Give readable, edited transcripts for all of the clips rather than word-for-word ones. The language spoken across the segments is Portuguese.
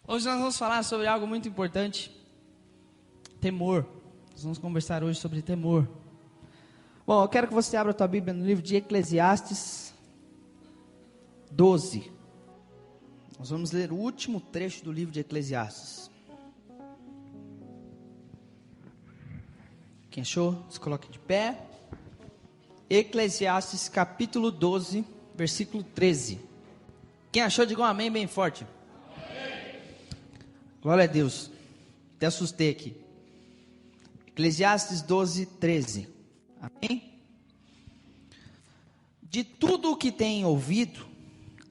Hoje nós vamos falar sobre algo muito importante, temor. Nós vamos conversar hoje sobre temor. Bom, eu quero que você abra a tua Bíblia no livro de Eclesiastes 12. Nós vamos ler o último trecho do livro de Eclesiastes. Quem achou, se coloque de pé. Eclesiastes capítulo 12, versículo 13. Quem achou, diga um amém bem forte. Amém. Glória a Deus. Até assustei aqui. Eclesiastes 12, 13. Amém? De tudo o que tem ouvido,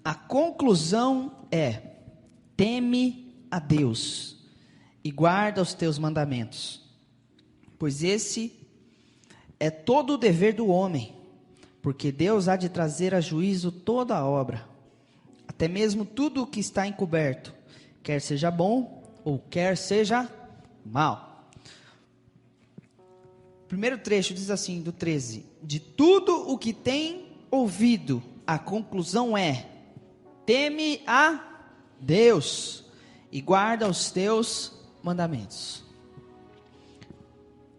a conclusão é: teme a Deus e guarda os teus mandamentos, pois esse é todo o dever do homem, porque Deus há de trazer a juízo toda a obra, até mesmo tudo o que está encoberto, quer seja bom ou quer seja mal. O primeiro trecho diz assim, do 13: de tudo o que tem ouvido, a conclusão é: teme a Deus e guarda os teus mandamentos.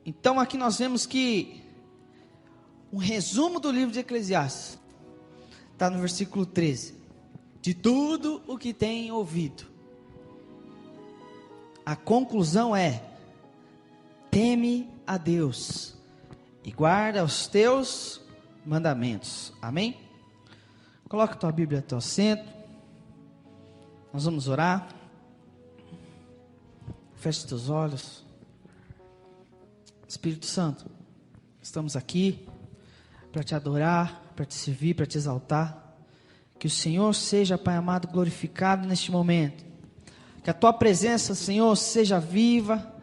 Então aqui nós vemos que um resumo do livro de Eclesiastes está no versículo 13. De tudo o que tem ouvido, a conclusão é: teme a Deus e guarda os teus mandamentos. Amém? Coloca a tua Bíblia ao teu assento. Nós vamos orar. Feche os teus olhos. Espírito Santo, estamos aqui para te adorar, para te servir, para te exaltar. Que o Senhor seja, Pai amado, glorificado neste momento. Que a tua presença, Senhor, seja viva,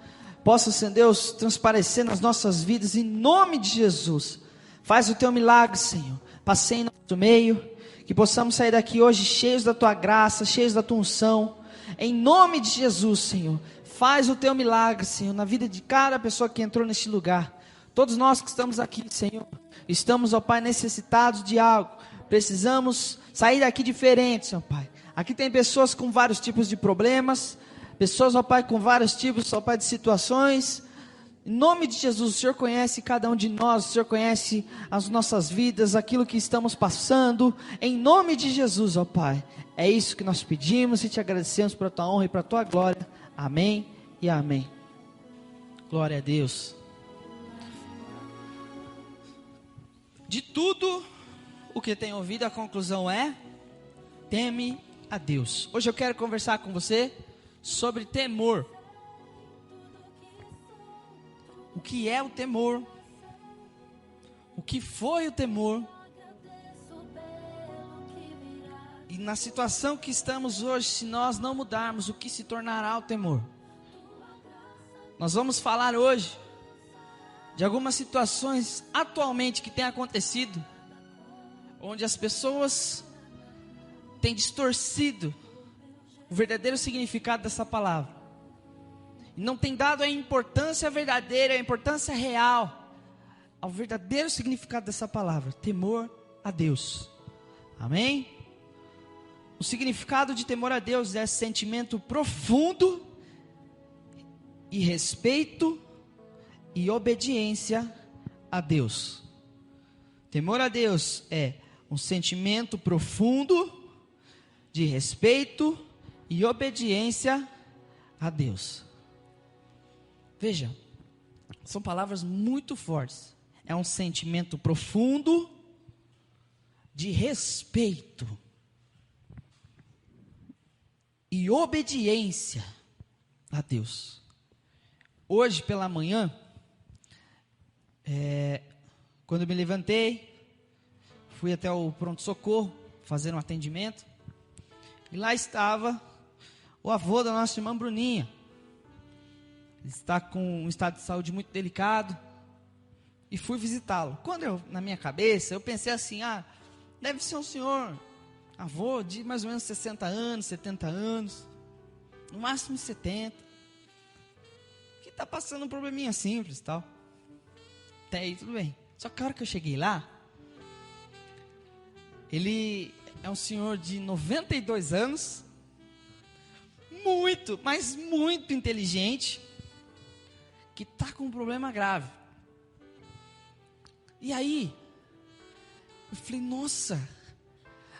possa, Senhor Deus, transparecer nas nossas vidas, em nome de Jesus. Faz o teu milagre, Senhor. Passei em nosso meio, que possamos sair daqui hoje cheios da tua graça, cheios da tua unção, em nome de Jesus, Senhor. Faz o teu milagre, Senhor, na vida de cada pessoa que entrou neste lugar. Todos nós que estamos aqui, Senhor, estamos, ó Pai, necessitados de algo. Precisamos sair daqui diferentes, ó Pai. Aqui tem pessoas com vários tipos de problemas, pessoas, ó Pai, com vários tipos, ó Pai, de situações. Em nome de Jesus, o Senhor conhece cada um de nós, o Senhor conhece as nossas vidas, aquilo que estamos passando. Em nome de Jesus, ó Pai, é isso que nós pedimos e te agradecemos para a tua honra e para a tua glória. Amém e amém. Glória a Deus. De tudo o que tem ouvido, a conclusão é: teme a Deus. Hoje eu quero conversar com você sobre temor. O que é o temor? O que foi o temor? E na situação que estamos hoje, se nós não mudarmos, o que se tornará o temor? Nós vamos falar hoje de algumas situações atualmente que têm acontecido, onde as pessoas têm distorcido o verdadeiro significado dessa palavra, e não têm dado a importância verdadeira, a importância real, ao verdadeiro significado dessa palavra: temor a Deus. Amém? O significado de temor a Deus é sentimento profundo e respeito e obediência a Deus. Temor a Deus é um sentimento profundo de respeito e obediência a Deus. Veja, são palavras muito fortes. É um sentimento profundo de respeito e obediência a Deus. Hoje pela manhã, quando eu me levantei, fui até o pronto-socorro fazer um atendimento, e lá estava o avô da nossa irmã Bruninha. Ele está com um estado de saúde muito delicado, e fui visitá-lo. Quando na minha cabeça, eu pensei assim: deve ser um senhor, avô de mais ou menos 60 anos, 70 anos, no máximo 70, que está passando um probleminha simples e tal. Até aí tudo bem. Só que a hora que eu cheguei lá, ele é um senhor de 92 anos, muito muito, mas muito inteligente, que está com um problema grave. E aí, eu falei, nossa,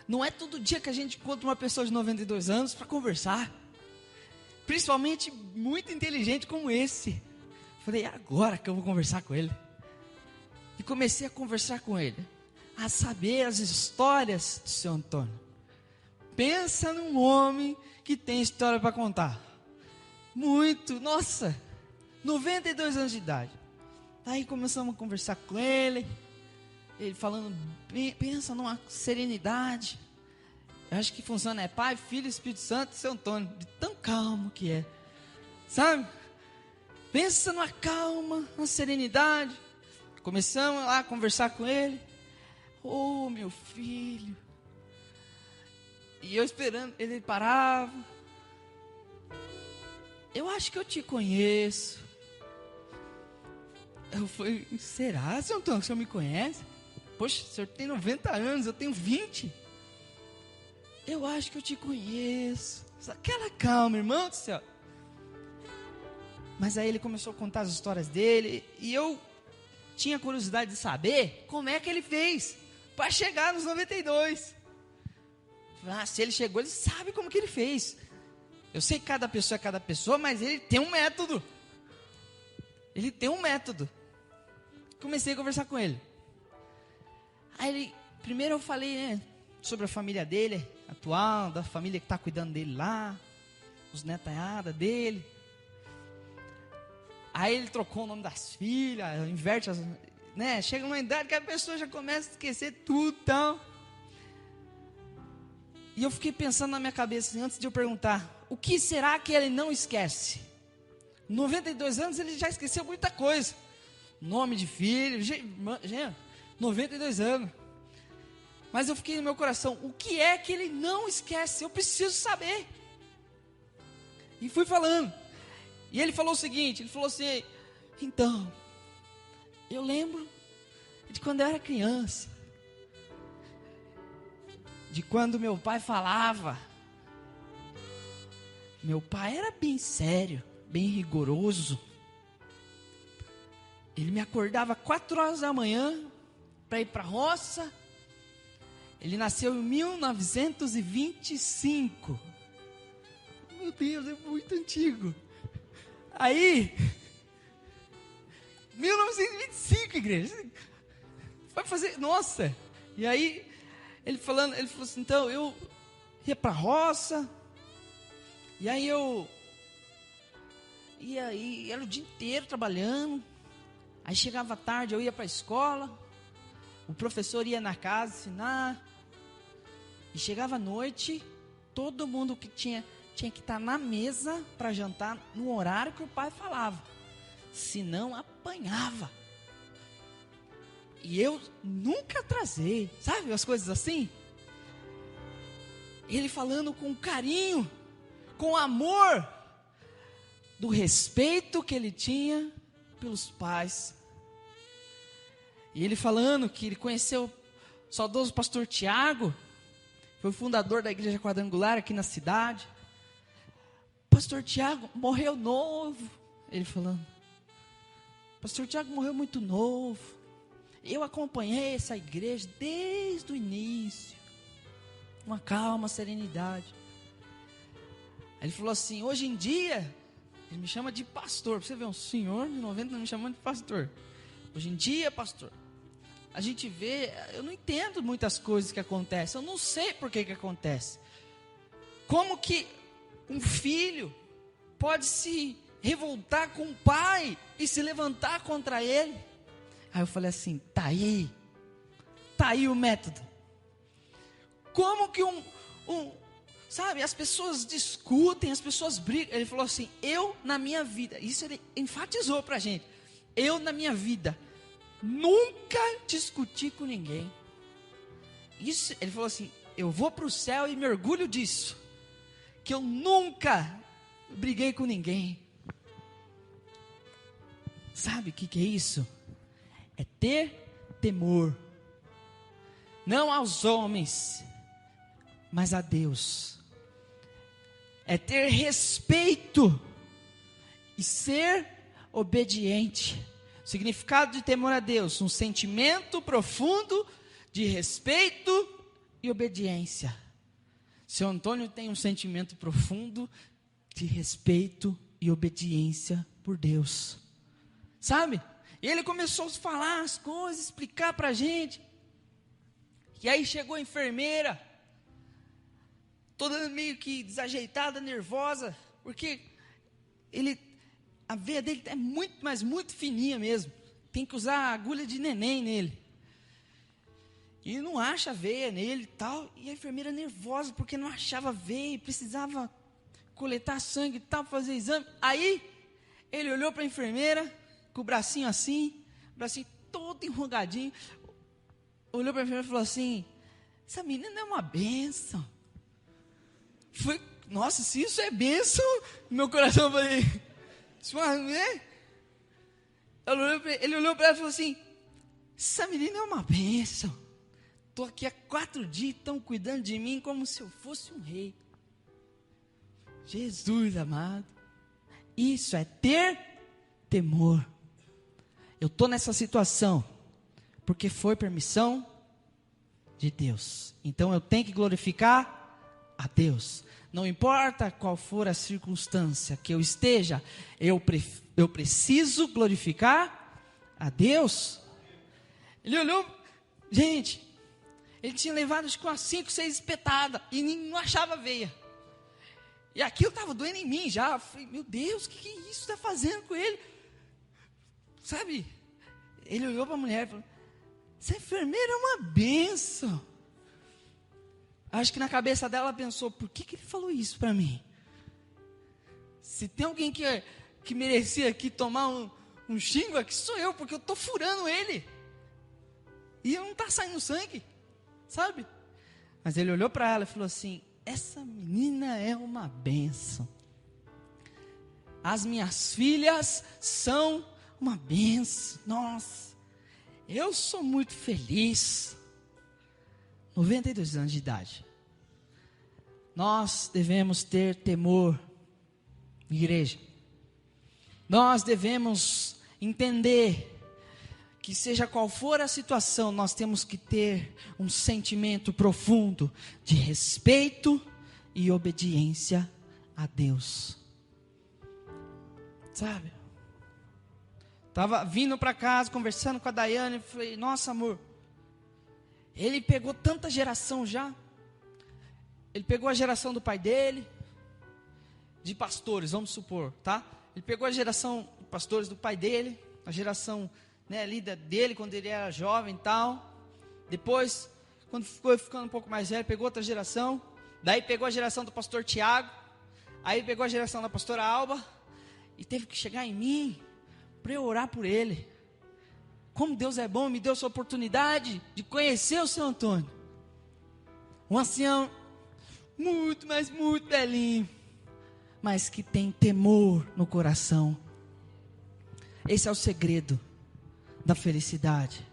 não é todo dia que a gente encontra uma pessoa de 92 anos para conversar, principalmente muito inteligente como esse. Falei, é agora que eu vou conversar com ele. E comecei a conversar com ele, a saber as histórias do seu Antônio. Pensa num homem que tem história para contar. Muito, nossa, 92 anos de idade. Aí começamos a conversar com ele falando, pensa numa serenidade. Eu acho que funciona, é Pai, Filho, Espírito Santo e seu Antônio, de tão calmo que é, sabe? Pensa numa calma, numa serenidade. Começamos lá a conversar com ele. Oh, meu filho. E eu esperando, ele parava. Eu acho que eu te conheço. Eu falei, será, seu Antônio, que o senhor me conhece? Poxa, o senhor tem 90 anos, eu tenho 20. Eu acho que eu te conheço. Aquela calma, irmão do céu. Mas aí ele começou a contar as histórias dele. E eu tinha curiosidade de saber como é que ele fez para chegar nos 92. Se ele chegou, ele sabe como que ele fez. Eu sei que cada pessoa é cada pessoa, mas ele tem um método. Ele tem um método. Comecei a conversar com ele. Aí primeiro eu falei, sobre a família dele atual, da família que está cuidando dele lá, os netanhada dele. Aí ele trocou o nome das filhas, inverte as, chega numa idade que a pessoa já começa a esquecer tudo, então. E eu fiquei pensando na minha cabeça, assim, antes de eu perguntar, o que será que ele não esquece? 92 anos ele já esqueceu muita coisa. Nome de filho, 92 anos. Mas eu fiquei no meu coração, o que é que ele não esquece? Eu preciso saber. E fui falando. E ele falou o seguinte, ele falou assim, então, eu lembro de quando eu era criança, de quando meu pai falava. Meu pai era bem sério, bem rigoroso. Ele me acordava 4 horas da manhã para ir para a roça. Ele nasceu em 1925. Meu Deus, é muito antigo. Aí, 1925, igreja. Vai fazer, nossa. E aí, ele falou assim, então, eu ia para a roça. E aí era o dia inteiro trabalhando. Aí chegava à tarde, eu ia para a escola. O professor ia na casa ensinar. E chegava à noite, todo mundo que tinha que estar na mesa para jantar no horário que o pai falava. Senão apanhava. E eu nunca atrasei, sabe as coisas assim? Ele falando com carinho, com amor, do respeito que ele tinha pelos pais. E ele falando que ele conheceu o saudoso pastor Tiago, foi o fundador da igreja quadrangular aqui na cidade. Pastor Tiago morreu novo, ele falando. Pastor Tiago morreu muito novo. Eu acompanhei essa igreja desde o início. Uma calma, serenidade. Aí ele falou assim, hoje em dia, ele me chama de pastor. Pra você ver, um senhor de 90 me chamando de pastor. Hoje em dia, pastor, a gente vê, eu não entendo muitas coisas que acontecem. Eu não sei por que acontece. Como que um filho pode se revoltar com o pai e se levantar contra ele? Aí eu falei assim, tá aí o método. Como que sabe, as pessoas discutem, as pessoas brigam. Ele falou assim, eu na minha vida, isso ele enfatizou pra gente, eu na minha vida nunca discuti com ninguém. Isso, ele falou assim, eu vou para o céu e me orgulho disso, que eu nunca briguei com ninguém. Sabe o que é isso? É ter temor, não aos homens, mas a Deus. é ter respeito e ser obediente. O significado de temor a Deus, um sentimento profundo de respeito e obediência. Seu Antônio tem um sentimento profundo de respeito e obediência por Deus. Sabe? E ele começou a falar as coisas, explicar para a gente. E aí chegou a enfermeira, toda meio que desajeitada, nervosa, porque a veia dele é muito, mas muito fininha mesmo. Tem que usar a agulha de neném nele. E não acha veia nele e tal. E a enfermeira nervosa, porque não achava veia, precisava coletar sangue e tal, fazer exame. Aí, ele olhou para a enfermeira, com o bracinho assim, o bracinho todo enrugadinho. Olhou para a enfermeira e falou assim: essa menina é uma bênção. Nossa, se isso é bênção, meu coração falei, isso é? Ele olhou para ela e falou assim: essa menina é uma bênção. Estou aqui há 4 dias, estão cuidando de mim como se eu fosse um rei. Jesus amado, isso é ter temor. Eu estou nessa situação porque foi permissão de Deus. Então eu tenho que glorificar a Deus. Não importa qual for a circunstância que eu esteja, eu preciso glorificar a Deus. Ele olhou, gente, ele tinha levado acho que umas 5, 6 espetadas e não achava veia. E aquilo estava doendo em mim já. Eu falei, meu Deus, o que isso está fazendo com ele? Sabe? Ele olhou para a mulher e falou: essa enfermeira é uma bênção. Acho que na cabeça dela ela pensou: por que ele falou isso para mim? Se tem alguém que merecia aqui tomar um xingo, aqui sou eu, porque eu estou furando ele. E não está saindo sangue, sabe? Mas ele olhou para ela e falou assim: essa menina é uma bênção. As minhas filhas são uma bênção. Nossa, eu sou muito feliz. 92 anos de idade. Nós devemos ter temor, igreja. Nós devemos entender que seja qual for a situação, nós temos que ter um sentimento profundo de respeito e obediência a Deus. Sabe? Estava vindo para casa, conversando com a Daiane, e falei: nossa amor, ele pegou tanta geração já. Ele pegou a geração do pai dele, de pastores, vamos supor, tá? Ele pegou a geração de pastores do pai dele, a geração, né, ali dele, quando ele era jovem e tal. Depois, quando ficou ficando um pouco mais velho, pegou outra geração. Daí pegou a geração do pastor Tiago. Aí pegou a geração da pastora Alba. E teve que chegar em mim para eu orar por ele. Como Deus é bom, me deu essa oportunidade de conhecer o seu Antônio. Um ancião muito, mas muito velhinho, mas que tem temor no coração. Esse é o segredo da felicidade.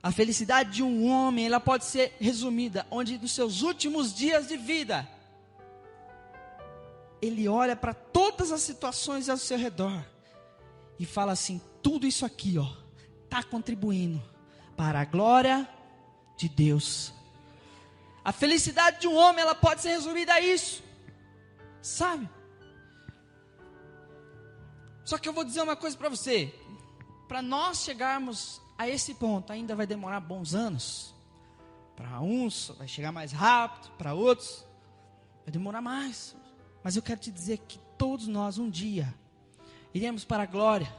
A felicidade de um homem, ela pode ser resumida, onde nos seus últimos dias de vida, ele olha para todas as situações ao seu redor e fala assim: tudo isso aqui, ó, está contribuindo para a glória de Deus. A felicidade de um homem, ela pode ser resumida a isso, sabe? Só que eu vou dizer uma coisa para você: para nós chegarmos a esse ponto, ainda vai demorar bons anos. Para uns vai chegar mais rápido, para outros vai demorar mais. Mas eu quero te dizer que todos nós um dia iremos para a glória.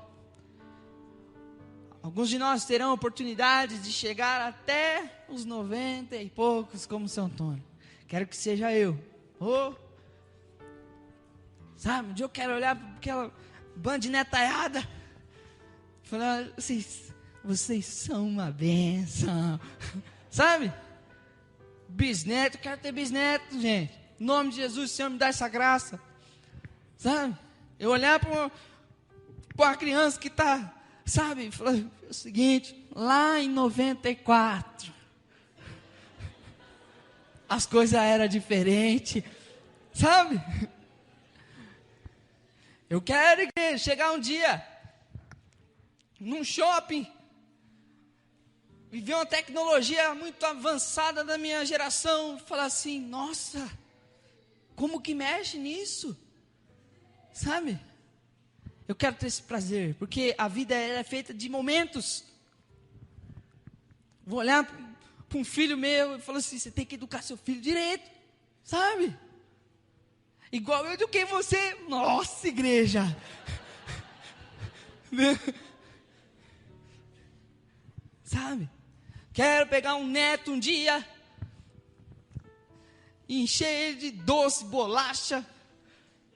Alguns de nós terão oportunidades de chegar até os 90 e poucos, como São Antônio. Quero que seja eu. Sabe, um dia eu quero olhar para aquela banda de netaiada e falar: vocês são uma bênção. Sabe? Bisneto, quero ter bisneto, gente. Em nome de Jesus, o Senhor me dá essa graça. Sabe? Eu olhar para uma criança que está, sabe, falar o seguinte: lá em 94, as coisas eram diferentes. sabe? Eu quero, igreja, chegar um dia num shopping e ver uma tecnologia muito avançada da minha geração, falar assim, nossa, como que mexe nisso? Sabe? Eu quero ter esse prazer, porque a vida é feita de momentos. Vou olhar para um filho meu e falar assim, você tem que educar seu filho direito, sabe? Igual eu eduquei você. Nossa, igreja. Sabe? Quero pegar um neto um dia, encher ele de doce, bolacha,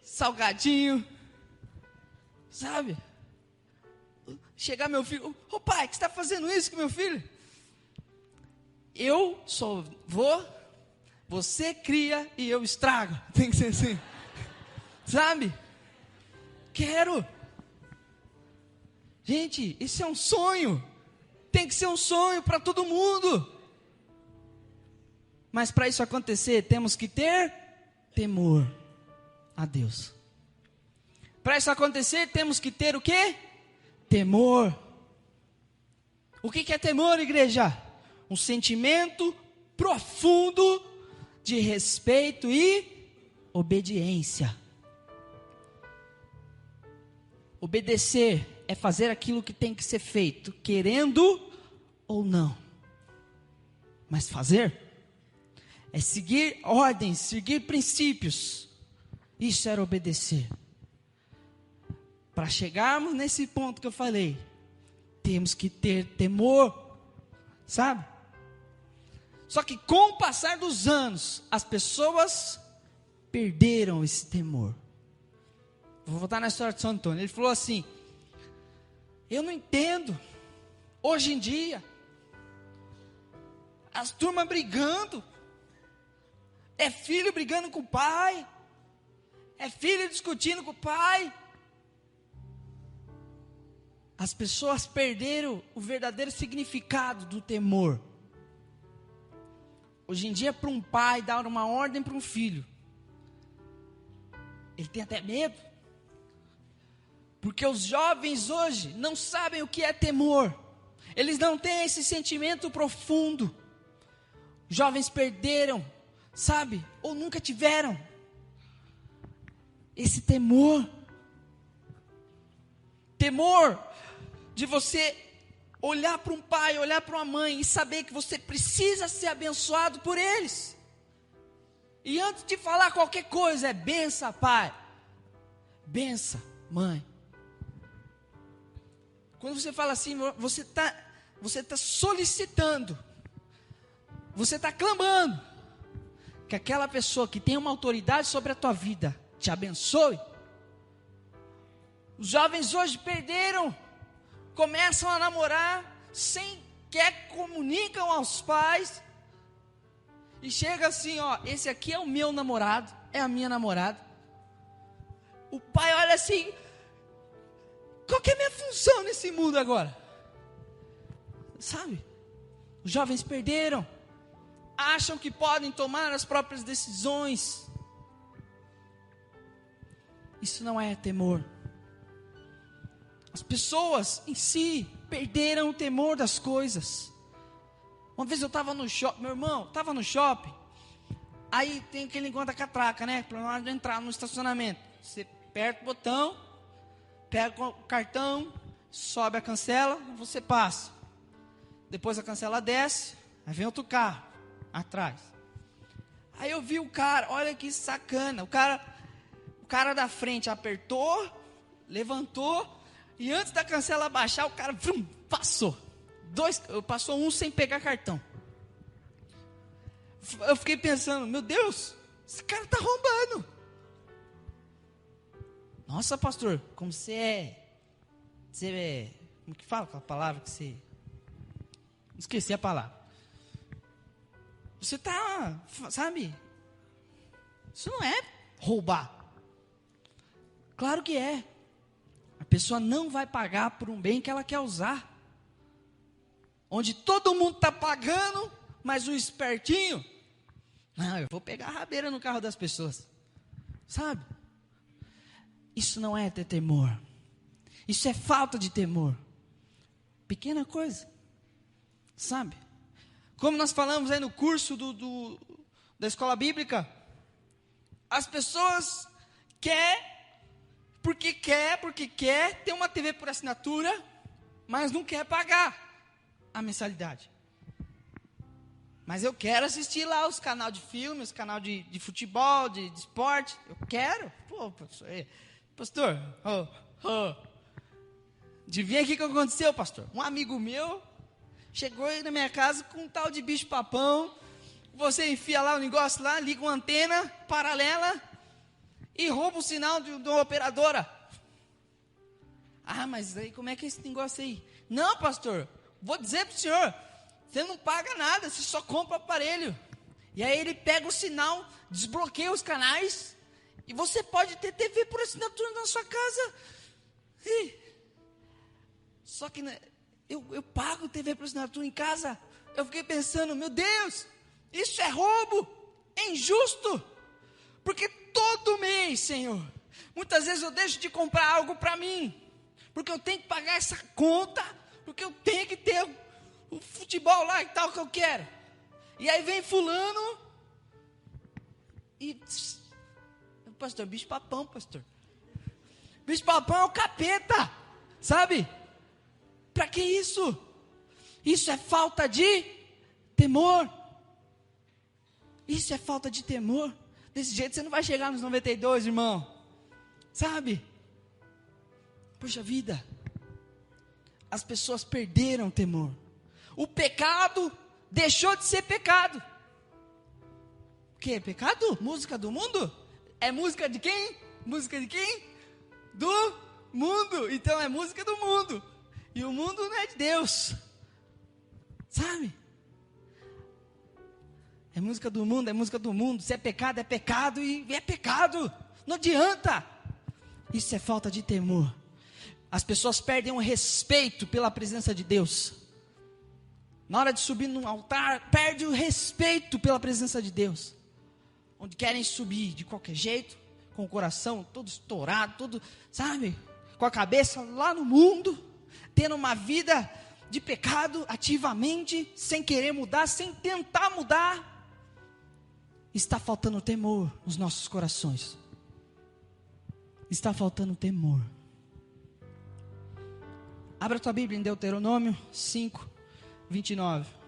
salgadinho, sabe? Chegar meu filho, ô pai, que você está fazendo isso com meu filho? Eu só vou, você cria e eu estrago. Tem que ser assim, sabe? Quero. Gente, isso é um sonho. Tem que ser um sonho para todo mundo. Mas para isso acontecer, temos que ter temor a Deus. Para isso acontecer, temos que ter o quê? Temor. O que é temor, igreja? Um sentimento profundo de respeito e obediência. Obedecer é fazer aquilo que tem que ser feito, querendo ou não. Mas fazer é seguir ordens, seguir princípios. Isso era obedecer. Para chegarmos nesse ponto que eu falei, temos que ter temor, sabe? Só que com o passar dos anos, as pessoas perderam esse temor. Vou voltar na história de São Antônio. Ele falou assim, eu não entendo, hoje em dia, as turmas brigando, é filho brigando com o pai, é filho discutindo com o pai. As pessoas perderam o verdadeiro significado do temor. Hoje em dia, para um pai dar uma ordem para um filho, ele tem até medo. Porque os jovens hoje não sabem o que é temor. Eles não têm esse sentimento profundo. Os jovens perderam, sabe? Ou nunca tiveram esse temor. Temor de você olhar para um pai, olhar para uma mãe e saber que você precisa ser abençoado por eles. E antes de falar qualquer coisa, é bença, pai. Bença, mãe. Quando você fala assim, você está solicitando, você está clamando, que aquela pessoa que tem uma autoridade sobre a tua vida, te abençoe. Os jovens hoje perderam, começam a namorar, sem que comunicam aos pais, e chega assim, ó, esse aqui é o meu namorado, é a minha namorada. O pai olha assim, qual que é a minha função nesse mundo agora? Sabe? Os jovens perderam, acham que podem tomar as próprias decisões. Isso não é temor. As pessoas em si perderam o temor das coisas. Uma vez eu estava no shopping, meu irmão, estava no shopping. Aí tem aquele negócio da catraca, né? Para na hora de entrar no estacionamento, você aperta o botão, pega o cartão, sobe a cancela, você passa. Depois a cancela desce, aí vem outro carro atrás. Aí eu vi o cara, olha que sacana. O cara da frente apertou, levantou, e antes da cancela baixar, o cara passou. Passou um sem pegar cartão. Eu fiquei pensando, meu Deus, esse cara está roubando. Nossa, pastor, como você é, como que fala aquela palavra que você, esqueci a palavra. Você está, sabe, isso não é roubar. Claro que é. A pessoa não vai pagar por um bem que ela quer usar. Onde todo mundo está pagando, mas o espertinho, não, eu vou pegar a rabeira no carro das pessoas. Sabe? Isso não é ter temor. Isso é falta de temor. Pequena coisa. Sabe? Como nós falamos aí no curso da escola bíblica, as pessoas porque quer ter uma TV por assinatura, mas não quer pagar a mensalidade. Mas eu quero assistir lá os canais de filmes, os canal de futebol, de esporte. Eu quero. Pô, pastor, adivinha o que aconteceu, pastor? Um amigo meu chegou aí na minha casa com um tal de bicho-papão. Você enfia lá o negócio lá, liga uma antena paralela e rouba o sinal de uma operadora. Ah, mas aí como é que é esse negócio aí? Não, pastor, vou dizer para o senhor, você não paga nada, você só compra o aparelho. E aí ele pega o sinal, desbloqueia os canais, e você pode ter TV por assinatura na sua casa. Só que eu pago TV por assinatura em casa. Eu fiquei pensando, meu Deus, isso é roubo, é injusto. Porque todo mês, Senhor, muitas vezes eu deixo de comprar algo para mim, porque eu tenho que pagar essa conta, porque eu tenho que ter o futebol lá e tal que eu quero. E aí vem fulano e... Pastor, bicho-papão, pastor. Bicho-papão é o capeta, sabe? Para que isso? Isso é falta de temor. Isso é falta de temor. Desse jeito você não vai chegar nos 92, irmão. Sabe? Puxa vida. As pessoas perderam o temor. O pecado deixou de ser pecado. O que? Pecado? Música do mundo? É música de quem? Música de quem? Do mundo. Então é música do mundo. E o mundo não é de Deus. Sabe? É música do mundo, é música do mundo. Se é pecado e é pecado. Não adianta. Isso é falta de temor. As pessoas perdem o respeito pela presença de Deus. Na hora de subir num altar, perde o respeito pela presença de Deus. Onde querem subir de qualquer jeito, com o coração todo estourado, todo, sabe? Com a cabeça lá no mundo, tendo uma vida de pecado ativamente, sem querer mudar, sem tentar mudar. Está faltando temor nos nossos corações. Está faltando temor. Abra a tua Bíblia em Deuteronômio 5, 29.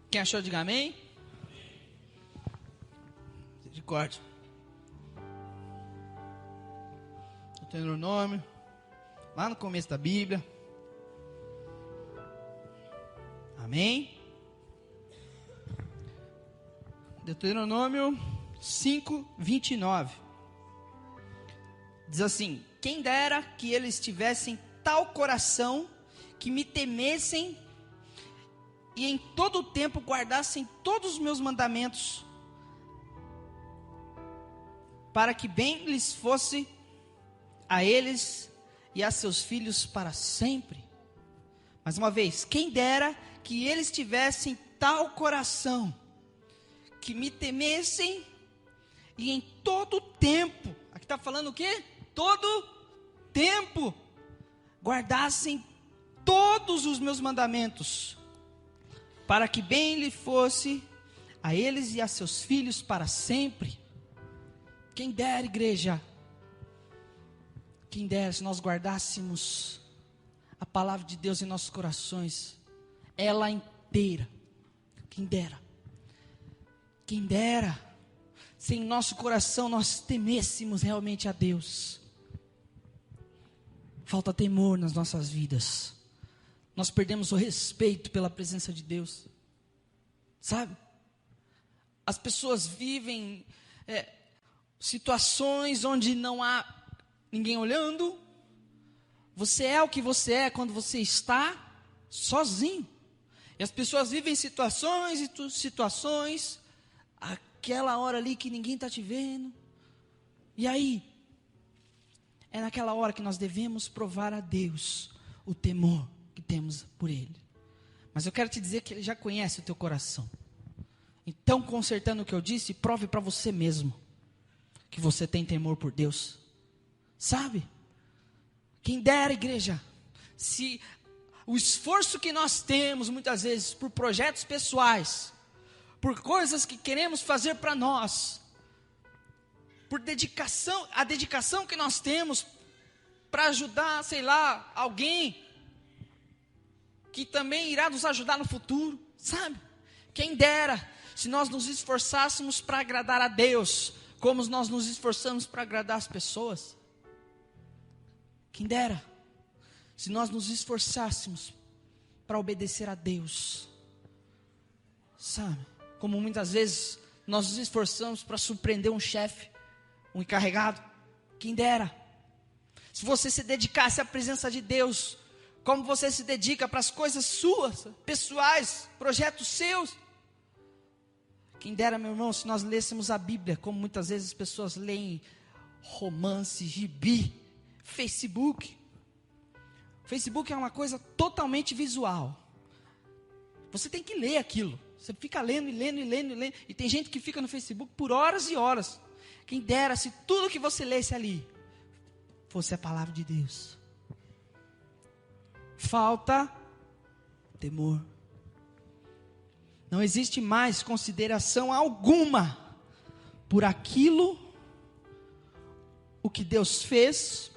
Quem achou, diga amém. Misericórdia. Deuteronômio, lá no começo da Bíblia. Amém. Deuteronômio 5, 29. Diz assim: quem dera que eles tivessem tal coração, que me temessem e em todo o tempo guardassem todos os meus mandamentos, para que bem lhes fosse a eles e a seus filhos para sempre. Mais uma vez, quem dera que eles tivessem tal coração, que me temessem e em todo tempo, aqui está falando o quê? Todo tempo, guardassem todos os meus mandamentos, para que bem lhe fosse a eles e a seus filhos para sempre. Quem dera, igreja, quem dera se nós guardássemos a palavra de Deus em nossos corações, ela inteira. Quem dera, quem dera, se em nosso coração nós temêssemos realmente a Deus. Falta temor nas nossas vidas. Nós perdemos o respeito pela presença de Deus. Sabe? As pessoas vivem situações onde não há ninguém olhando. Você é o que você é quando você está. sozinho. E as pessoas vivem situações e situações, aquela hora ali que ninguém está te vendo. E aí, é naquela hora que nós devemos provar a Deus o temor que temos por Ele. Mas eu quero te dizer que Ele já conhece o teu coração. Então, consertando o que eu disse, prove para você mesmo que você tem temor por Deus. Sabe? Quem dera, igreja, se o esforço que nós temos muitas vezes por projetos pessoais, por coisas que queremos fazer para nós, por dedicação, a dedicação que nós temos para ajudar, sei lá, alguém que também irá nos ajudar no futuro, sabe? Quem dera se nós nos esforçássemos para agradar a Deus, como nós nos esforçamos para agradar as pessoas. Quem dera se nós nos esforçássemos para obedecer a Deus, sabe? Como muitas vezes nós nos esforçamos para surpreender um chefe, um encarregado. Quem dera se você se dedicasse à presença de Deus, como você se dedica para as coisas suas, pessoais, projetos seus. Quem dera, meu irmão, se nós lêssemos a Bíblia, como muitas vezes as pessoas leem romance, gibi, Facebook. Facebook é uma coisa totalmente visual. Você tem que ler aquilo. Você fica lendo e lendo e lendo e lendo. E tem gente que fica no Facebook por horas e horas. Quem dera se tudo que você lesse ali fosse a palavra de Deus. Falta temor. Não existe mais consideração alguma por aquilo o que Deus fez,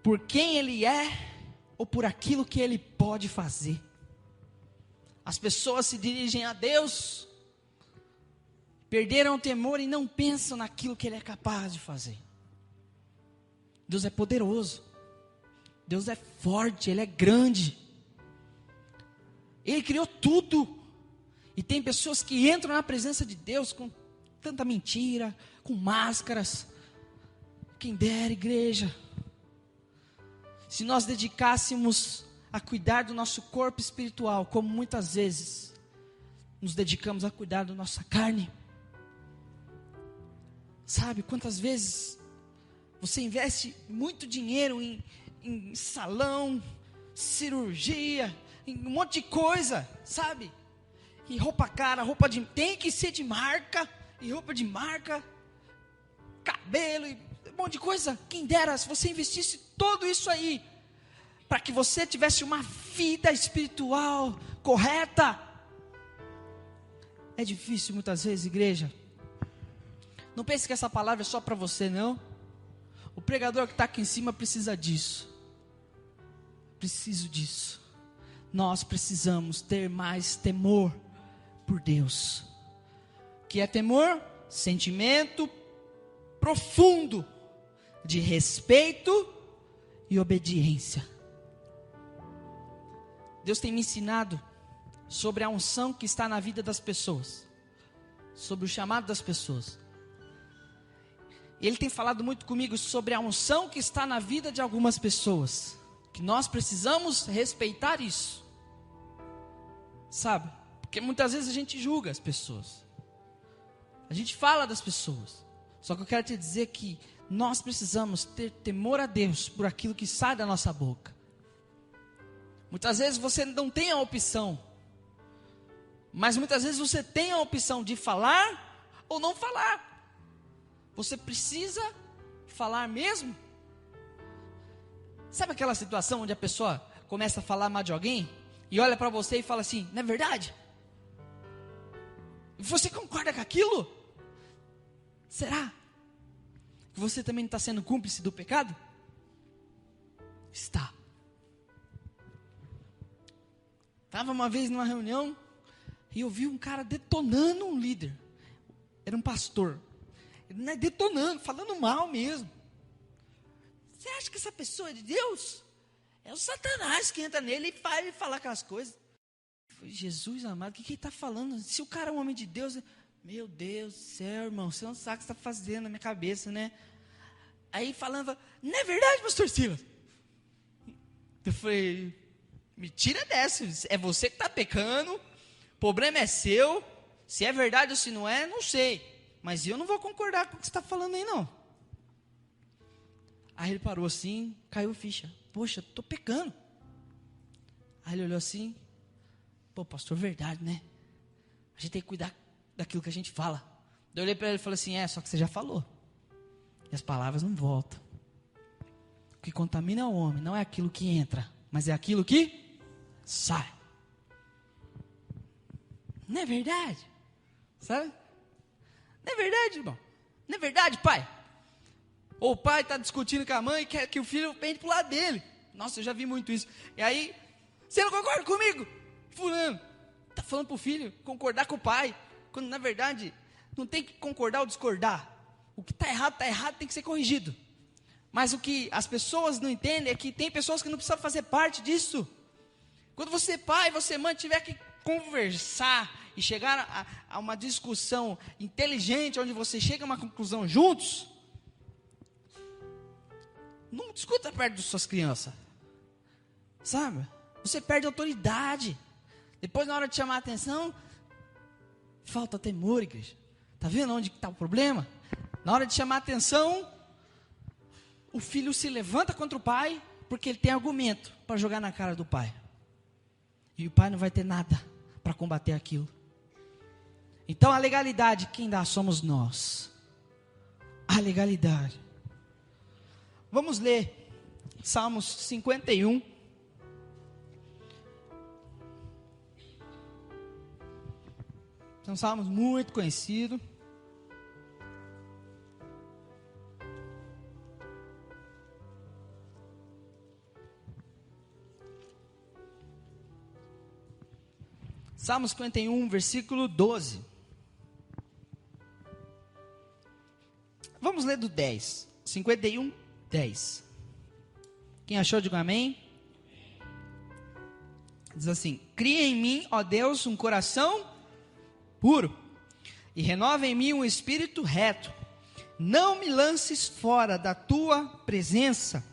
por quem Ele é, ou por aquilo que Ele pode fazer. As pessoas se dirigem a Deus, perderam o temor e não pensam naquilo que Ele é capaz de fazer. Deus é poderoso, Deus é forte, Ele é grande, Ele criou tudo. E tem pessoas que entram na presença de Deus com tanta mentira, com máscaras. Quem dera, igreja, se nós dedicássemos a cuidar do nosso corpo espiritual, como muitas vezes nos dedicamos a cuidar da nossa carne. Sabe, quantas vezes você investe muito dinheiro em salão, cirurgia, em um monte de coisa, sabe? E roupa cara, tem que ser de marca, e roupa de marca, cabelo, e um monte de coisa. Quem dera se você investisse tudo isso aí, para que você tivesse uma vida espiritual correta. É difícil muitas vezes, igreja. Não pense que essa palavra é só para você, não. O pregador que está aqui em cima precisa disso. Preciso disso. Nós precisamos ter mais temor por Deus. Que é temor? Sentimento profundo de respeito e obediência. Deus tem me ensinado sobre a unção que está na vida das pessoas, sobre o chamado das pessoas. Ele tem falado muito comigo sobre a unção que está na vida de algumas pessoas, que nós precisamos respeitar isso, sabe? Porque muitas vezes a gente julga as pessoas, a gente fala das pessoas, só que eu quero te dizer que nós precisamos ter temor a Deus por aquilo que sai da nossa boca. Muitas vezes você não tem a opção, mas muitas vezes você tem a opção de falar ou não falar. Você precisa falar mesmo? Sabe aquela situação onde a pessoa começa a falar mal de alguém e olha para você e fala assim, não é verdade? E você concorda com aquilo? Será que você também não está sendo cúmplice do pecado? Está. Estava uma vez numa reunião e eu vi um cara detonando um líder. Era um pastor. Ele não é detonando, falando mal mesmo. Você acha que essa pessoa é de Deus? É o Satanás que entra nele e faz ele falar aquelas coisas. Eu falei, Jesus amado, o que ele está falando? Se o cara é um homem de Deus, meu Deus do céu, irmão, você não sabe o que você está fazendo na minha cabeça, né? Aí falava, não é verdade, pastor Silas? Eu falei, Me tira dessa. É você que está pecando. O problema é seu. Se é verdade ou se não é, não sei. Mas eu não vou concordar com o que você está falando aí, não. Aí ele parou assim, caiu ficha. Poxa, estou pecando. Aí ele olhou assim. Pô, pastor, verdade, né? A gente tem que cuidar daquilo que a gente fala. Eu olhei para ele e falei assim, só que você já falou. E as palavras não voltam. O que contamina o homem não é aquilo que entra, mas é aquilo que sai. Não é verdade? Sabe? Não é verdade, irmão? Não é verdade, pai? Ou o pai está discutindo com a mãe e quer que o filho pende para o lado dele. Nossa, eu já vi muito isso. E aí, você não concorda comigo? Fulano, está falando para o filho concordar com o pai. Quando na verdade, não tem que concordar ou discordar. O que está errado, tem que ser corrigido. Mas o que as pessoas não entendem é que tem pessoas que não precisam fazer parte disso. Quando você pai, você mãe tiver que conversar e chegar a uma discussão inteligente, onde você chega a uma conclusão juntos, não discuta perto das suas crianças, sabe? Você perde autoridade. Depois, na hora de chamar a atenção, falta temor, igreja. Está vendo onde está o problema? Na hora de chamar a atenção, o filho se levanta contra o pai, porque ele tem argumento para jogar na cara do pai. E o pai não vai ter nada para combater aquilo. Então a legalidade, quem dá somos nós. A legalidade. Vamos ler Salmos 51. São salmos muito conhecidos. Salmos 51, versículo 12. Vamos ler do 10. 51, 10. Quem achou, diga amém. Diz assim: cria em mim, ó Deus, um coração puro, e renova em mim um espírito reto. Não me lances fora da tua presença,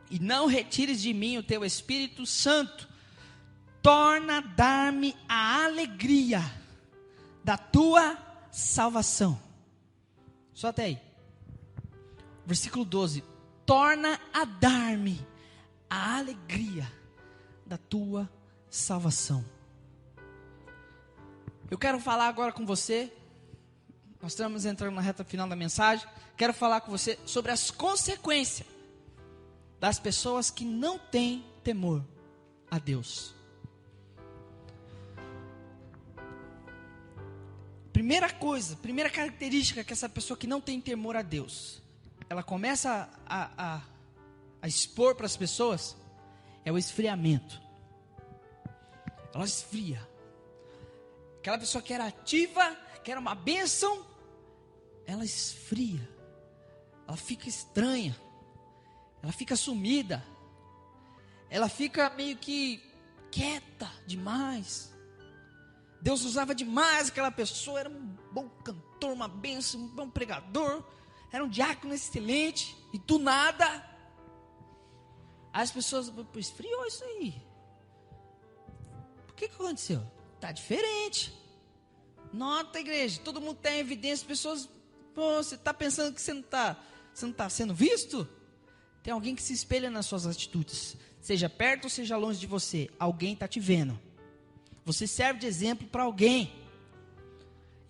e não retires de mim o teu Espírito Santo. Torna a dar-me a alegria da tua salvação. Só até aí. Versículo 12. Torna a dar-me a alegria da tua salvação. Eu quero falar agora com você. Nós estamos entrando na reta final da mensagem. Quero falar com você sobre as consequências das pessoas que não têm temor a Deus. Primeira característica que essa pessoa que não tem temor a Deus, ela começa a expor para as pessoas, é o esfriamento. Ela esfria. Aquela pessoa que era ativa, que era uma bênção, ela esfria. Ela fica estranha. Ela fica sumida. Ela fica meio que quieta demais. Deus usava demais aquela pessoa, era um bom cantor, uma bênção, um bom pregador, era um diácono excelente, e do nada, as pessoas, esfriou isso aí. Por que aconteceu? Está diferente. Nota, igreja, todo mundo tem evidência, pessoas, você está pensando que você não está sendo visto? Tem alguém que se espelha nas suas atitudes, seja perto ou seja longe de você, alguém está te vendo. Você serve de exemplo para alguém.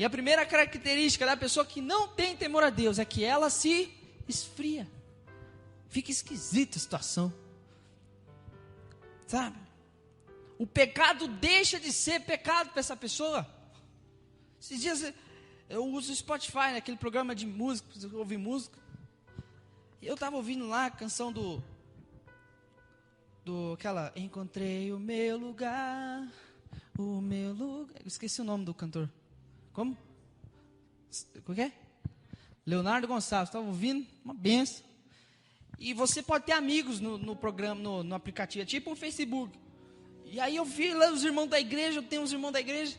E a primeira característica da pessoa que não tem temor a Deus é que ela se esfria. Fica esquisita a situação. Sabe? O pecado deixa de ser pecado para essa pessoa. Esses dias eu uso o Spotify, aquele programa de música, para ouvir música. E eu estava ouvindo lá a canção aquela Encontrei o meu lugar. O meu lugar. Eu esqueci o nome do cantor. Como? O que é? Leonardo Gonçalves. Estava ouvindo, uma benção. E você pode ter amigos no programa, no aplicativo, é tipo um Facebook. E aí eu vi lá os irmãos da igreja, eu tenho uns irmãos da igreja.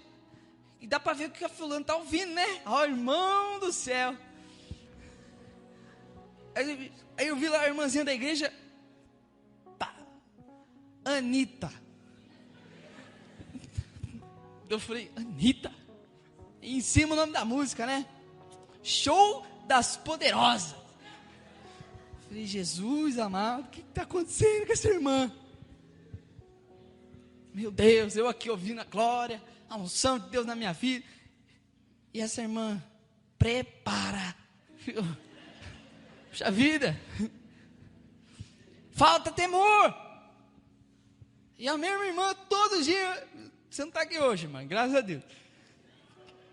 E dá para ver o que a fulano está ouvindo, né? Ó, irmão do céu. Aí eu vi lá a irmãzinha da igreja. Pá, Anitta. Eu falei, Anitta. E em cima o nome da música, né? Show das Poderosas. Eu falei, Jesus amado, o que está acontecendo com essa irmã? Meu Deus, eu aqui ouvindo a glória, a unção de Deus na minha vida. E essa irmã, prepara. Puxa vida. Falta temor. E a mesma irmã, todo dia, você não está aqui hoje, irmã, graças a Deus.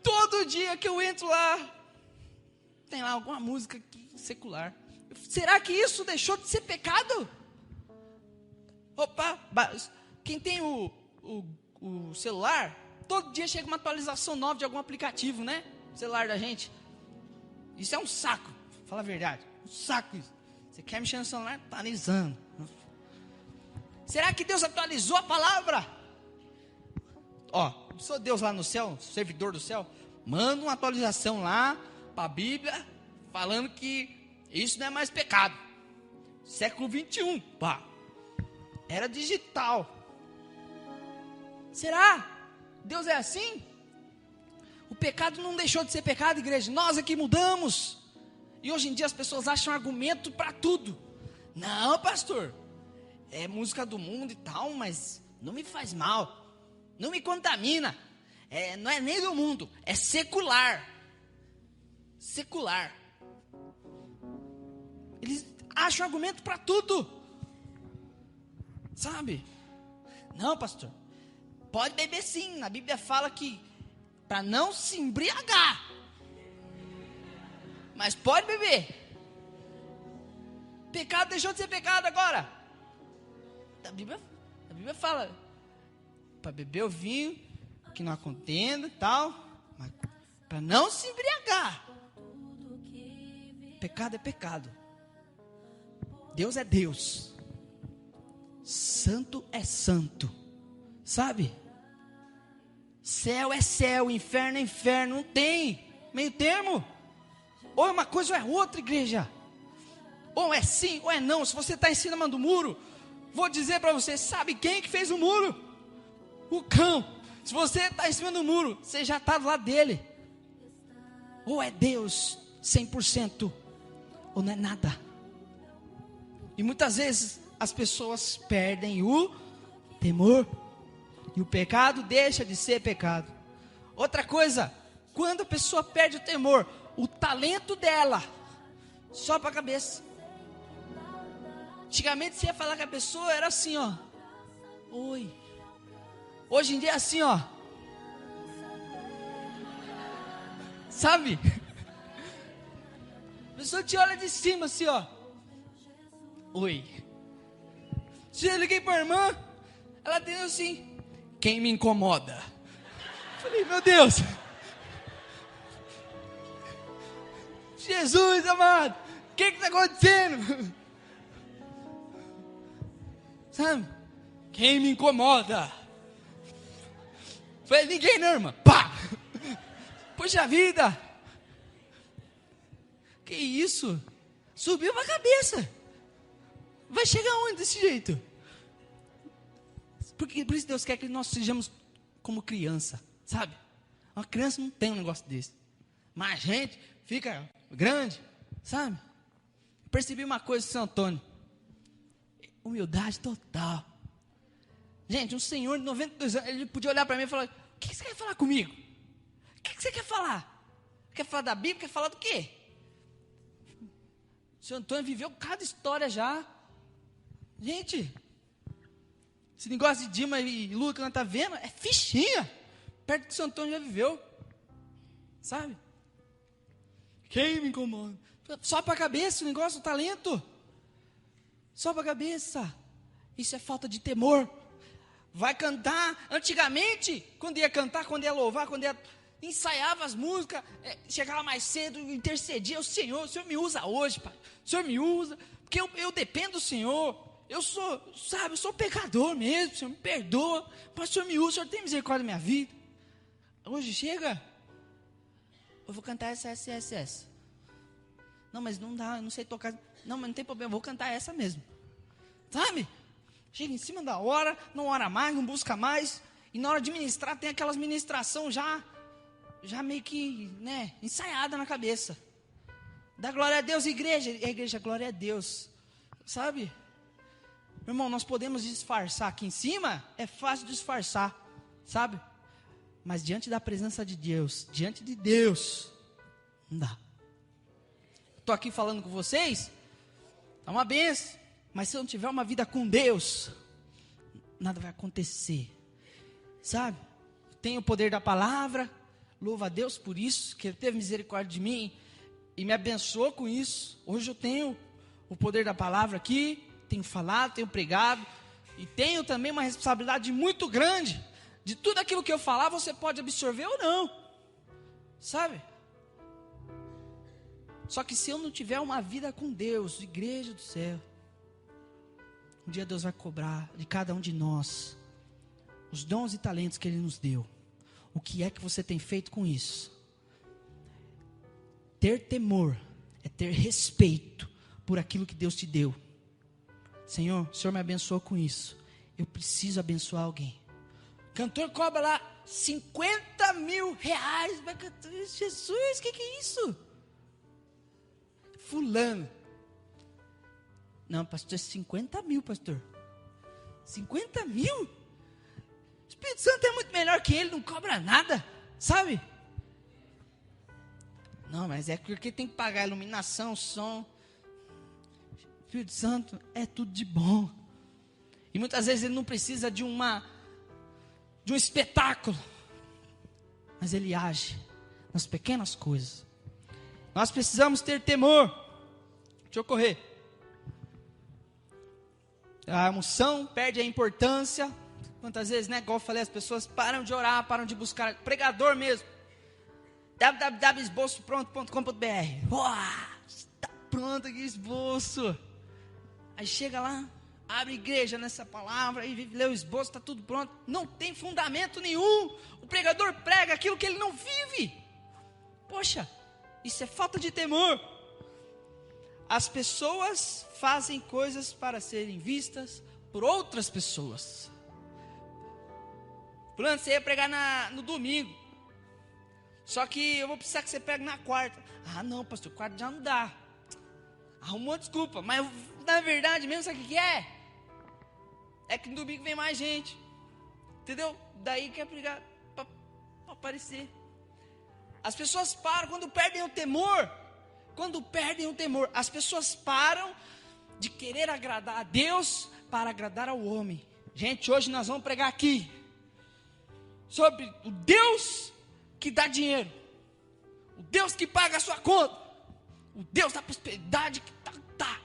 Todo dia que eu entro lá, tem lá alguma música secular. Será que isso deixou de ser pecado? Opa, quem tem o celular, todo dia chega uma atualização nova de algum aplicativo, né? O celular da gente. Isso é um saco, fala a verdade. Um saco isso. Você quer mexer no celular, atualizando. Será que Deus atualizou a palavra? Ó, sou Deus lá no céu, servidor do céu, manda uma atualização lá para a Bíblia, falando que isso não é mais pecado. Século 21, pá. Era digital. Será? Deus é assim? O pecado não deixou de ser pecado, igreja. Nós aqui mudamos. E hoje em dia as pessoas acham argumento para tudo. Não, pastor, é música do mundo e tal, mas não me faz mal. Não me contamina. Não é nem do mundo, é secular. Secular. Eles acham argumento para tudo. Sabe? Não, pastor. Pode beber sim. Na Bíblia fala que para não se embriagar. Mas pode beber. Pecado deixou de ser pecado agora. A Bíblia fala para beber o vinho que não há contenda e tal, mas para não se embriagar. Pecado é pecado. Deus é Deus. Santo é santo. Sabe? Céu é céu, inferno é inferno. Não tem meio termo. Ou é uma coisa ou é outra, igreja. Ou é sim ou é não. Se você está em cima do muro, vou dizer para você, sabe quem que fez o muro? O cão. Se você está em cima do muro, você já está do lado dele. Ou é Deus 100%, ou não é nada. E muitas vezes as pessoas perdem o temor. E o pecado deixa de ser pecado. Outra coisa, quando a pessoa perde o temor, o talento dela sobe para a cabeça. Antigamente você ia falar que a pessoa era assim, ó. Oi. Hoje em dia é assim, ó. Sabe? A pessoa te olha de cima assim, ó. Oi. Se eu liguei para a irmã, ela tem assim. Quem me incomoda? Falei, meu Deus. Jesus amado, o que está acontecendo? Sabe? Quem me incomoda? Falei, ninguém não, irmã. Pá! Poxa vida! Que isso? Subiu pra cabeça. Vai chegar onde desse jeito? Por isso Deus quer que nós sejamos como criança, sabe? Uma criança não tem um negócio desse. Mas a gente fica grande, sabe? Percebi uma coisa, São Antônio. Humildade total. Gente, um senhor de 92 anos, ele podia olhar para mim e falar, o que você quer falar comigo? O que você quer falar? Quer falar da Bíblia? Quer falar do quê? O senhor Antônio viveu cada história já. Gente, esse negócio de Dilma e Lula que nós está vendo, é fichinha. Perto do que o senhor Antônio já viveu. Sabe? Quem me incomoda? Só para a cabeça o negócio, o talento. Só para a cabeça. Isso é falta de temor. Vai cantar. Antigamente, quando ia cantar, quando ia louvar, quando ia ensaiava as músicas, chegava mais cedo, intercedia. O Senhor me usa hoje, pai. O Senhor me usa, porque eu dependo do Senhor. Eu sou pecador mesmo. O Senhor me perdoa, mas o Senhor me usa. O Senhor tem misericórdia da minha vida. Hoje chega, eu vou cantar essa. Não, mas não dá, eu não sei tocar. Não, mas não tem problema, eu vou cantar essa mesmo. Sabe? Chega em cima da hora, não ora mais, não busca mais. E na hora de ministrar, tem aquelas ministração já meio que, ensaiada na cabeça. Dá glória a Deus, igreja. E a igreja, glória a Deus. Sabe? Meu irmão, nós podemos disfarçar. Aqui em cima, é fácil disfarçar. Sabe? Mas diante da presença de Deus, diante de Deus, não dá. Estou aqui falando com vocês, é uma benção. Mas se eu não tiver uma vida com Deus, nada vai acontecer. Sabe? Tenho o poder da palavra, louvo a Deus por isso, que Ele teve misericórdia de mim e me abençoou com isso. Hoje eu tenho o poder da palavra aqui, tenho falado, tenho pregado, e tenho também uma responsabilidade muito grande, de tudo aquilo que eu falar, você pode absorver ou não, sabe? Só que se eu não tiver uma vida com Deus, igreja do céu, um dia Deus vai cobrar de cada um de nós, os dons e talentos que Ele nos deu. O que é que você tem feito com isso? Ter temor é ter respeito por aquilo que Deus te deu. Senhor, o Senhor me abençoou com isso. Eu preciso abençoar alguém. O cantor cobra lá 50 mil reais. Vai cantar, Jesus, o que é isso? Fulano. Não, pastor, 50 mil, pastor. 50 mil? O Espírito Santo é muito melhor que ele, não cobra nada, sabe? Não, mas é porque tem que pagar a iluminação, o som. O Espírito Santo é tudo de bom. E muitas vezes ele não precisa de um espetáculo, mas ele age nas pequenas coisas. Nós precisamos ter temor. Deixa eu correr. A unção perde a importância. Quantas vezes, igual eu falei, as pessoas param de orar, param de buscar, pregador mesmo, www.esboçopronto.com.br, está pronto aqui esboço, aí chega lá, abre igreja nessa palavra, aí lê o esboço, está tudo pronto, não tem fundamento nenhum, o pregador prega aquilo que ele não vive, poxa, isso é falta de temor. As pessoas fazem coisas para serem vistas por outras pessoas. Fulano, você ia pregar no domingo. Só que eu vou precisar que você pregue na quarta. Ah, não, pastor, quarta já não dá. Arrumou uma desculpa. Mas na verdade mesmo, sabe o que é? É que no domingo vem mais gente. Entendeu? Daí quer pregar para aparecer. As pessoas param quando perdem o temor. Quando perdem o temor, as pessoas param de querer agradar a Deus para agradar ao homem. Gente, hoje nós vamos pregar aqui sobre o Deus que dá dinheiro, o Deus que paga a sua conta, o Deus da prosperidade que tá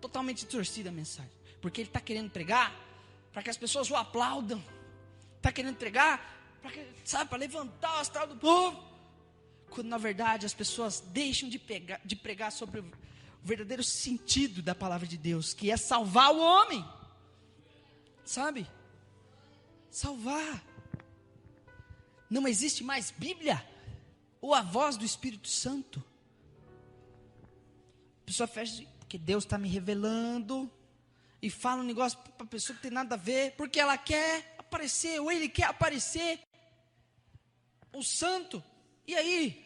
totalmente distorcida a mensagem, porque ele está querendo pregar para que as pessoas o aplaudam, está querendo pregar para levantar o astral do povo, quando na verdade as pessoas deixam de pregar sobre o verdadeiro sentido da palavra de Deus, que é salvar o homem, sabe? Salvar. Não existe mais Bíblia ou a voz do Espírito Santo. A pessoa fecha, porque Deus está me revelando, e fala um negócio para a pessoa que tem nada a ver, porque ela quer aparecer, ou ele quer aparecer, o santo. E aí?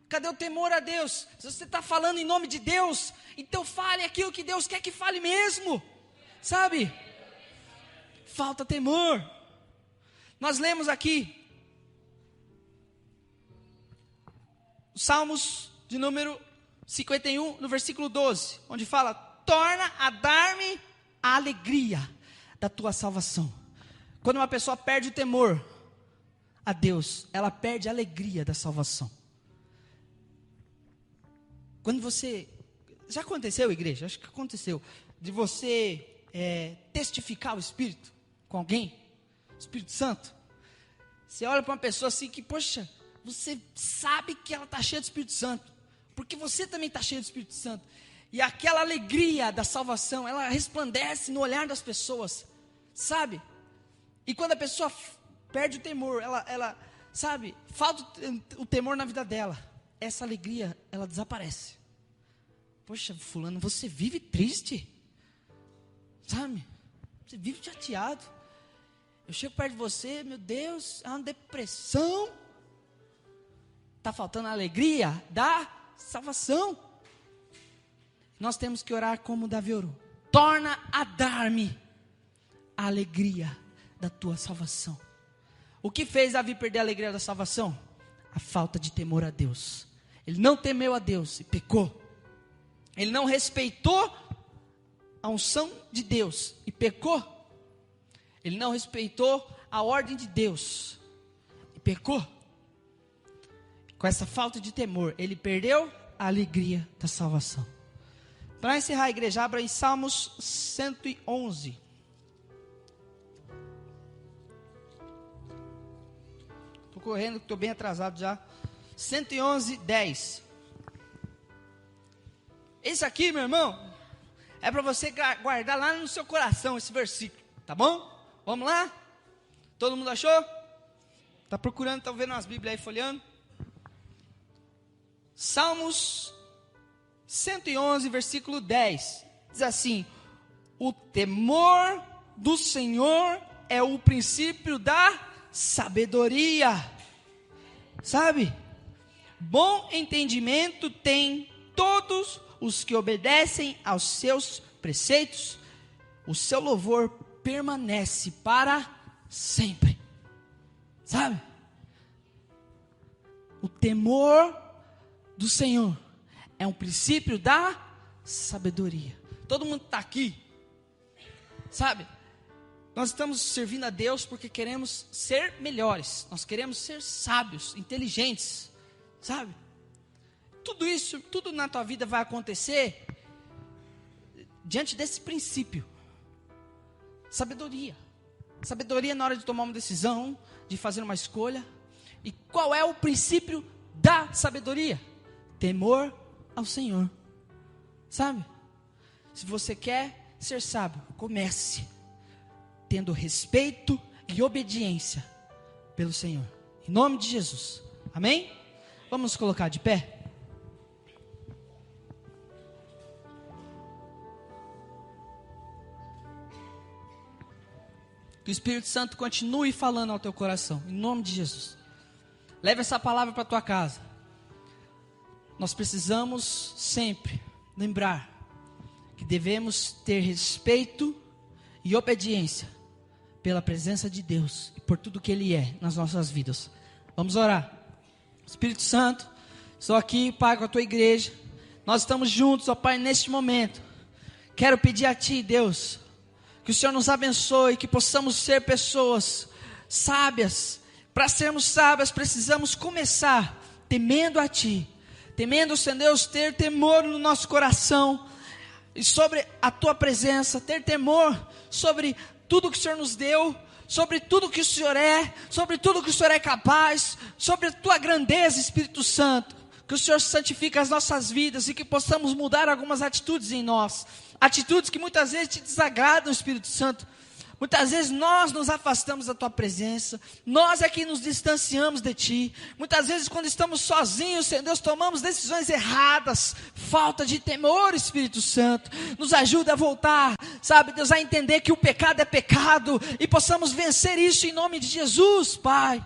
Cadê o temor a Deus? Se você está falando em nome de Deus, então fale aquilo que Deus quer que fale mesmo, sabe? Falta temor. Nós lemos aqui Salmos de número 51, no versículo 12, onde fala: torna a dar-me a alegria da tua salvação. Quando uma pessoa perde o temor a Deus, ela perde a alegria da salvação. Quando você, já aconteceu, igreja? Acho que aconteceu, de você testificar o Espírito com alguém, o Espírito Santo. Você olha para uma pessoa assim que, poxa, você sabe que ela está cheia do Espírito Santo, porque você também está cheio do Espírito Santo, e aquela alegria da salvação, ela resplandece no olhar das pessoas, sabe? E quando a pessoa perde o temor, ela sabe, falta o temor na vida dela, essa alegria, ela desaparece. Poxa, fulano, você vive triste, sabe? Você vive chateado. Eu chego perto de você, meu Deus, é uma depressão. Está faltando a alegria da salvação. Nós temos que orar como Davi orou. Torna a dar-me a alegria da tua salvação. O que fez Davi perder a alegria da salvação? A falta de temor a Deus. Ele não temeu a Deus e pecou. Ele não respeitou a unção de Deus e pecou. Ele não respeitou a ordem de Deus e pecou. Com essa falta de temor, ele perdeu a alegria da salvação. Para encerrar, a igreja, abra em Salmos 111. Estou correndo, estou bem atrasado já. 111, 10. Esse aqui, meu irmão, é para você guardar lá no seu coração esse versículo, tá bom? Vamos lá? Todo mundo achou? Está procurando, está vendo as Bíblias aí folheando? Salmos 111, versículo 10. Diz assim: o temor do Senhor é o princípio da sabedoria. Sabe? Bom entendimento tem todos os que obedecem aos seus preceitos. O seu louvor permanece para sempre. Sabe? O temor do Senhor é um princípio da sabedoria. Todo mundo está aqui, sabe? Nós estamos servindo a Deus porque queremos ser melhores. Nós queremos ser sábios, inteligentes, sabe? Tudo isso, tudo na tua vida vai acontecer diante desse princípio. Sabedoria. Sabedoria na hora de tomar uma decisão, de fazer uma escolha. E qual é o princípio da sabedoria? Temor ao Senhor. Sabe? Se você quer ser sábio, comece tendo respeito e obediência pelo Senhor. Em nome de Jesus. Amém? Vamos nos colocar de pé? Que o Espírito Santo continue falando ao teu coração, em nome de Jesus. Leve essa palavra para a tua casa. Nós precisamos sempre lembrar que devemos ter respeito e obediência pela presença de Deus e por tudo que Ele é nas nossas vidas. Vamos orar. Espírito Santo, estou aqui, Pai, com a tua igreja. Nós estamos juntos, ó Pai, neste momento. Quero pedir a Ti, Deus, que o Senhor nos abençoe, que possamos ser pessoas sábias. Para sermos sábias, precisamos começar temendo a Ti. Temendo, Senhor Deus, ter temor no nosso coração. E sobre a Tua presença, ter temor sobre tudo que o Senhor nos deu. Sobre tudo que o Senhor é. Sobre tudo que o Senhor é capaz. Sobre a Tua grandeza, Espírito Santo. Que o Senhor santifique as nossas vidas e que possamos mudar algumas atitudes em nós. Atitudes que muitas vezes te desagradam, Espírito Santo. Muitas vezes nós nos afastamos da Tua presença. Nós é que nos distanciamos de Ti. Muitas vezes quando estamos sozinhos, Senhor Deus, tomamos decisões erradas. Falta de temor, Espírito Santo. Nos ajuda a voltar, sabe, Deus, a entender que o pecado é pecado. E possamos vencer isso em nome de Jesus, Pai.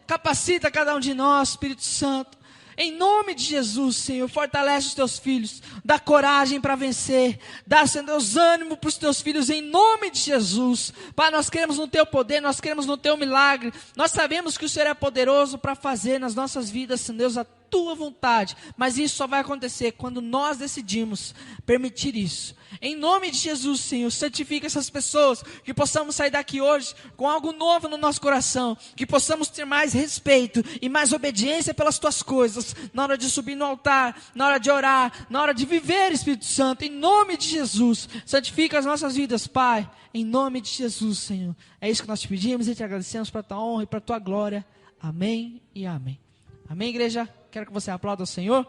Capacita cada um de nós, Espírito Santo. Em nome de Jesus, Senhor, fortalece os teus filhos, dá coragem para vencer, dá, Senhor Deus, ânimo para os teus filhos, em nome de Jesus. Pai, nós queremos no teu poder, nós queremos no teu milagre, nós sabemos que o Senhor é poderoso para fazer nas nossas vidas, Senhor Deus, a tua vontade, mas isso só vai acontecer quando nós decidimos permitir isso. Em nome de Jesus, Senhor, santifica essas pessoas, que possamos sair daqui hoje com algo novo no nosso coração, que possamos ter mais respeito e mais obediência pelas tuas coisas, na hora de subir no altar, na hora de orar, na hora de viver, Espírito Santo, em nome de Jesus, santifica as nossas vidas, Pai, em nome de Jesus, Senhor. É isso que nós te pedimos e te agradecemos para a tua honra e para a tua glória. Amém e amém. Amém, igreja? Quero que você aplaude ao Senhor.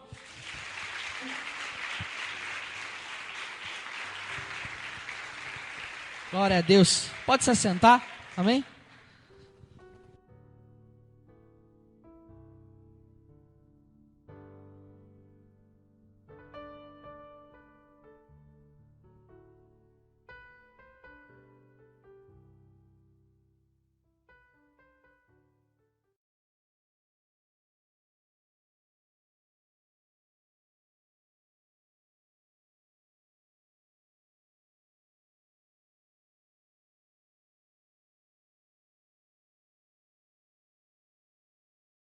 Glória a Deus. Pode se assentar. Amém?